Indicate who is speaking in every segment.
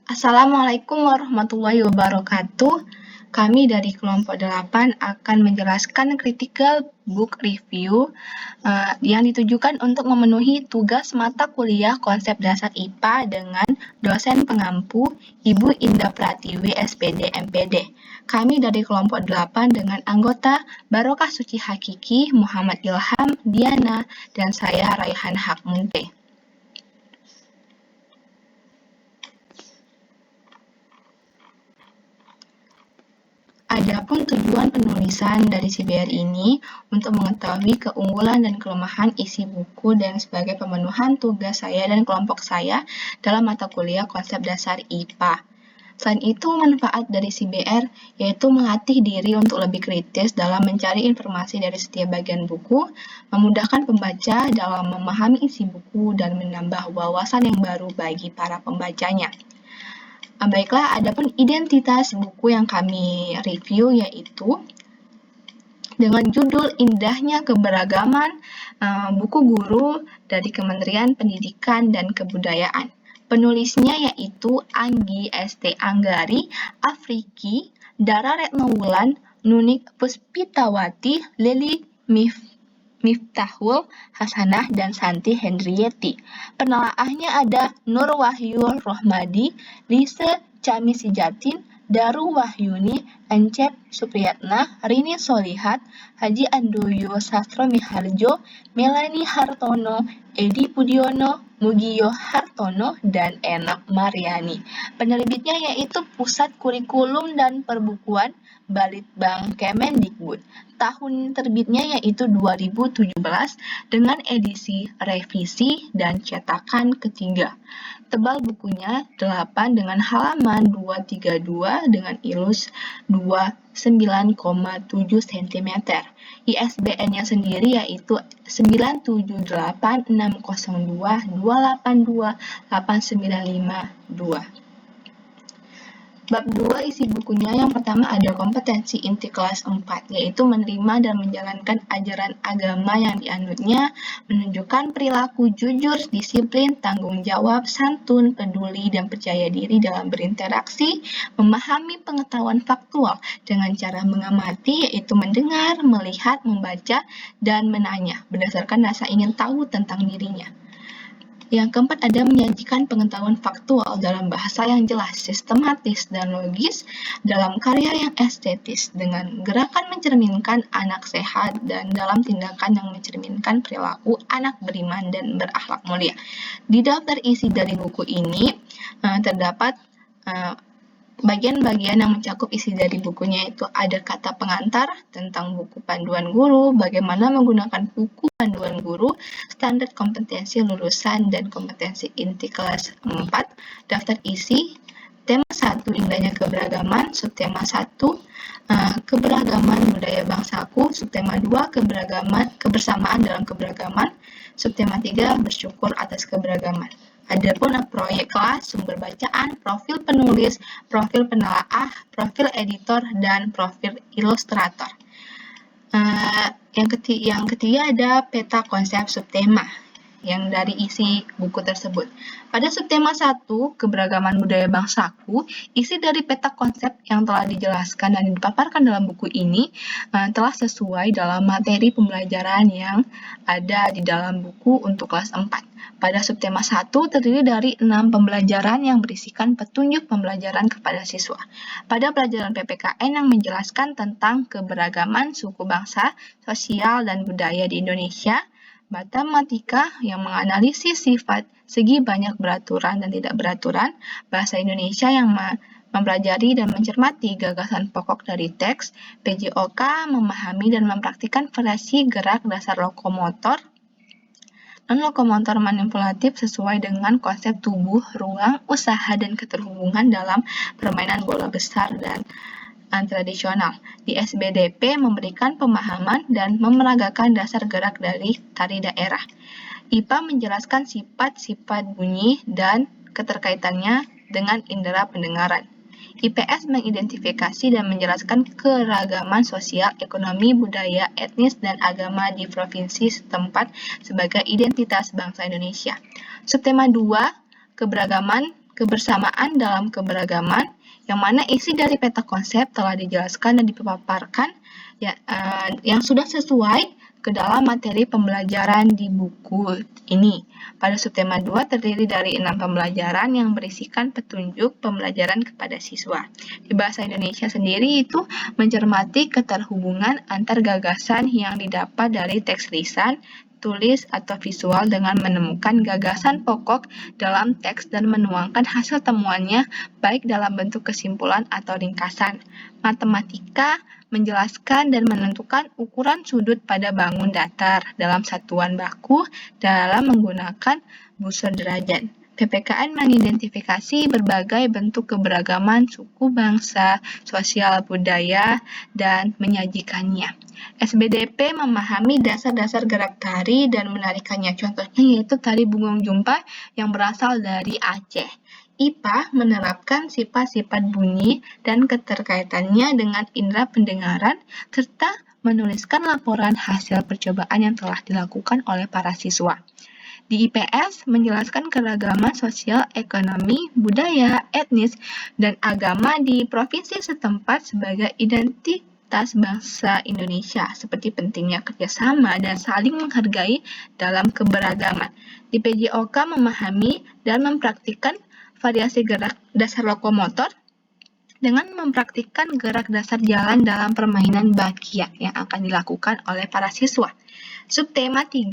Speaker 1: Assalamualaikum warahmatullahi wabarakatuh. Kami dari kelompok 8 akan menjelaskan critical book review yang ditujukan untuk memenuhi tugas mata kuliah konsep dasar IPA dengan dosen pengampu Ibu Indah Pratiwi SPD MPD. Kami dari kelompok 8 dengan anggota Barokah Suci Hakiki, Muhammad Ilham, Diana, dan saya Raihan Hakmunte. Adapun tujuan penulisan dari CBR ini untuk mengetahui keunggulan dan kelemahan isi buku dan sebagai pemenuhan tugas saya dan kelompok saya dalam mata kuliah konsep dasar IPA. Selain itu, manfaat dari CBR yaitu melatih diri untuk lebih kritis dalam mencari informasi dari setiap bagian buku, memudahkan pembaca dalam memahami isi buku dan menambah wawasan yang baru bagi para pembacanya. Baiklah, adapun identitas buku yang kami review yaitu dengan judul Indahnya Keberagaman, buku guru dari Kementerian Pendidikan dan Kebudayaan. Penulisnya yaitu Anggi ST Anggari, Afriki, Dara Retnowulan, Nunik Puspitawati, Lili Miftahul Hasanah, dan Santi Hendrieti. Penelaahnya ada Nur Wahyu Rohmadi, Lise Camisijatin, Daru Wahyuni, Encep Supriyatna, Rini Solihat, Haji Andoyo Sastro Miharjo, Melani Hartono, Edi Budiono, Mugiyo Hartono, dan Enak Mariani. Penerbitnya yaitu Pusat Kurikulum dan Perbukuan Balitbang Kemendikbud. Tahun terbitnya yaitu 2017 dengan edisi revisi dan cetakan ketiga. Tebal bukunya 8 dengan halaman 232 dengan ilus 29,7 cm. ISBN-nya sendiri yaitu 9786022828952. Bab 2 isi bukunya yang pertama ada kompetensi inti kelas 4, yaitu menerima dan menjalankan ajaran agama yang dianutnya, menunjukkan perilaku jujur, disiplin, tanggung jawab, santun, peduli, dan percaya diri dalam berinteraksi, memahami pengetahuan faktual dengan cara mengamati, yaitu mendengar, melihat, membaca, dan menanya, berdasarkan rasa ingin tahu tentang dirinya. Yang keempat ada menyajikan pengetahuan faktual dalam bahasa yang jelas, sistematis, dan logis dalam karya yang estetis dengan gerakan mencerminkan anak sehat dan dalam tindakan yang mencerminkan perilaku anak beriman dan berakhlak mulia. Di daftar isi dari buku ini terdapat bagian-bagian yang mencakup isi dari bukunya, itu ada kata pengantar tentang buku panduan guru, bagaimana menggunakan buku panduan guru, standar kompetensi lulusan dan kompetensi inti kelas 4, daftar isi, tema 1 indahnya keberagaman, subtema 1 keberagaman budaya bangsaku, subtema 2 kebersamaan dalam keberagaman, subtema 3 bersyukur atas keberagaman. Adapun proyek kelas, sumber bacaan, profil penulis, profil penelaah, profil editor, dan profil ilustrator. Yang ketiga ada peta konsep subtema yang dari isi buku tersebut. Pada subtema 1, keberagaman budaya bangsaku, isi dari peta konsep yang telah dijelaskan dan dipaparkan dalam buku ini telah sesuai dalam materi pembelajaran yang ada di dalam buku untuk kelas 4. Pada subtema 1 terdiri dari 6 pembelajaran yang berisikan petunjuk pembelajaran kepada siswa. Pada pelajaran PPKN yang menjelaskan tentang keberagaman suku bangsa, sosial, dan budaya di Indonesia, matematika yang menganalisis sifat segi banyak beraturan dan tidak beraturan, bahasa Indonesia yang mempelajari dan mencermati gagasan pokok dari teks, PJOK memahami dan mempraktikkan variasi gerak dasar lokomotor, non-lokomotor manipulatif sesuai dengan konsep tubuh, ruang, usaha, dan keterhubungan dalam permainan bola besar dan tradisional. Di SBDP memberikan pemahaman dan memeragakan dasar gerak dari tari daerah. IPA menjelaskan sifat-sifat bunyi dan keterkaitannya dengan indera pendengaran. IPS mengidentifikasi dan menjelaskan keragaman sosial, ekonomi, budaya, etnis, dan agama di provinsi setempat sebagai identitas bangsa Indonesia. Subtema 2, keberagaman kebersamaan dalam keberagaman, yang mana isi dari peta konsep telah dijelaskan dan dipaparkan yang sudah sesuai ke dalam materi pembelajaran di buku ini. Pada subtema 2 terdiri dari 6 pembelajaran yang berisikan petunjuk pembelajaran kepada siswa. Di bahasa Indonesia sendiri itu mencermati keterhubungan antar gagasan yang didapat dari teks lisan, tulis, atau visual dengan menemukan gagasan pokok dalam teks dan menuangkan hasil temuannya baik dalam bentuk kesimpulan atau ringkasan. Matematika menjelaskan dan menentukan ukuran sudut pada bangun datar dalam satuan baku dalam menggunakan busur derajat. PPKN mengidentifikasi berbagai bentuk keberagaman suku, bangsa, sosial, budaya, dan menyajikannya. SBDP memahami dasar-dasar gerak tari dan menarikannya. Contohnya yaitu tari Bungong Jumpa yang berasal dari Aceh. IPA menerapkan sifat-sifat bunyi dan keterkaitannya dengan indera pendengaran serta menuliskan laporan hasil percobaan yang telah dilakukan oleh para siswa. Di IPS menjelaskan keragaman sosial, ekonomi, budaya, etnis, dan agama di provinsi setempat sebagai identitas bangsa Indonesia, seperti pentingnya kerjasama dan saling menghargai dalam keberagaman. Di PJOK memahami dan mempraktikkan variasi gerak dasar lokomotor dengan mempraktikkan gerak dasar jalan dalam permainan bakia yang akan dilakukan oleh para siswa. Subtema 3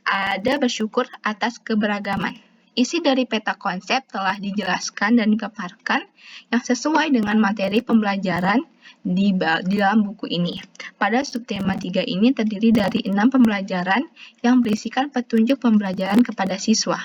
Speaker 1: ada bersyukur atas keberagaman. Isi dari peta konsep telah dijelaskan dan dipaparkan yang sesuai dengan materi pembelajaran di dalam buku ini. Pada subtema 3 ini terdiri dari 6 pembelajaran yang berisikan petunjuk pembelajaran kepada siswa.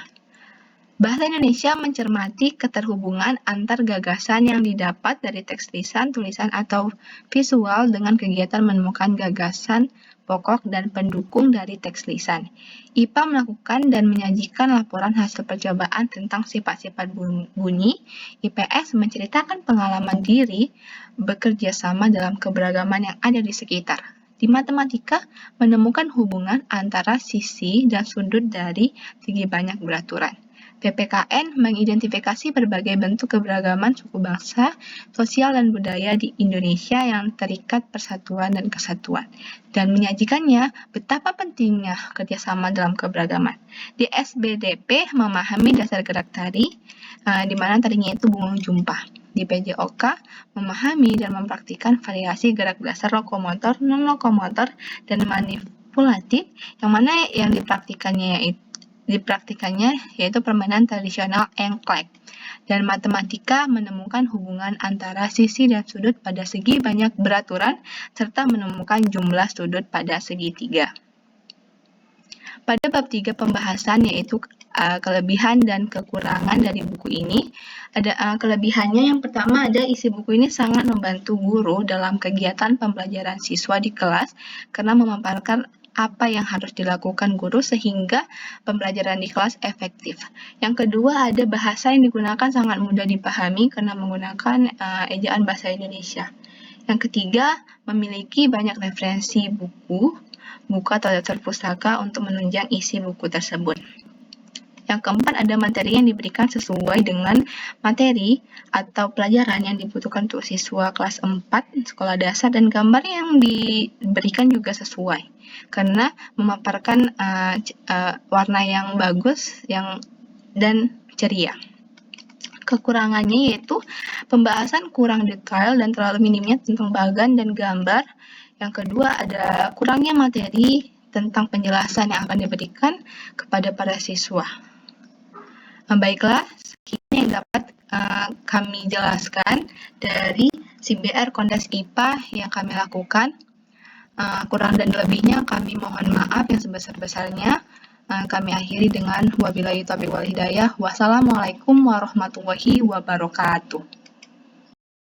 Speaker 1: Bahasa Indonesia mencermati keterhubungan antar gagasan yang didapat dari teks lisan, tulisan, atau visual dengan kegiatan menemukan gagasan pokok dan pendukung dari teks lisan. IPA melakukan dan menyajikan laporan hasil percobaan tentang sifat-sifat bunyi. IPS menceritakan pengalaman diri bekerja sama dalam keberagaman yang ada di sekitar. Di matematika, menemukan hubungan antara sisi dan sudut dari segi banyak beraturan. PPKN mengidentifikasi berbagai bentuk keberagaman suku bangsa, sosial, dan budaya di Indonesia yang terikat persatuan dan kesatuan, dan menyajikannya betapa pentingnya kerjasama dalam keberagaman. Di SBDP memahami dasar gerak tari, di mana tarinya itu Bungong Jumpa. Di PJOK memahami dan mempraktikkan variasi gerak dasar lokomotor, non-lokomotor, dan manipulatif, yang mana yang dipraktikannya yaitu permainan tradisional engklek. Dan matematika menemukan hubungan antara sisi dan sudut pada segi banyak beraturan serta menemukan jumlah sudut pada segitiga. Pada bab 3 pembahasan yaitu kelebihan dan kekurangan dari buku ini. Ada kelebihannya, yang pertama ada isi buku ini sangat membantu guru dalam kegiatan pembelajaran siswa di kelas karena memaparkan apa yang harus dilakukan guru sehingga pembelajaran di kelas efektif. Yang kedua, ada bahasa yang digunakan sangat mudah dipahami karena menggunakan ejaan bahasa Indonesia. Yang ketiga, memiliki banyak referensi buku atau daftar pustaka untuk menunjang isi buku tersebut. Yang keempat, ada materi yang diberikan sesuai dengan materi atau pelajaran yang dibutuhkan untuk siswa kelas 4 sekolah dasar, dan gambar yang diberikan juga sesuai karena memaparkan warna yang bagus dan ceria. Kekurangannya yaitu pembahasan kurang detail dan terlalu minimnya tentang bagan dan gambar. Yang kedua, ada kurangnya materi tentang penjelasan yang akan diberikan kepada para siswa. Baiklah, sekian yang dapat kami jelaskan dari CBR Kondas IPA yang kami lakukan. Kurang dan lebihnya kami mohon maaf yang sebesar-besarnya. Kami akhiri dengan wabillahi taufiq wal hidayah. Wassalamualaikum warahmatullahi wabarakatuh.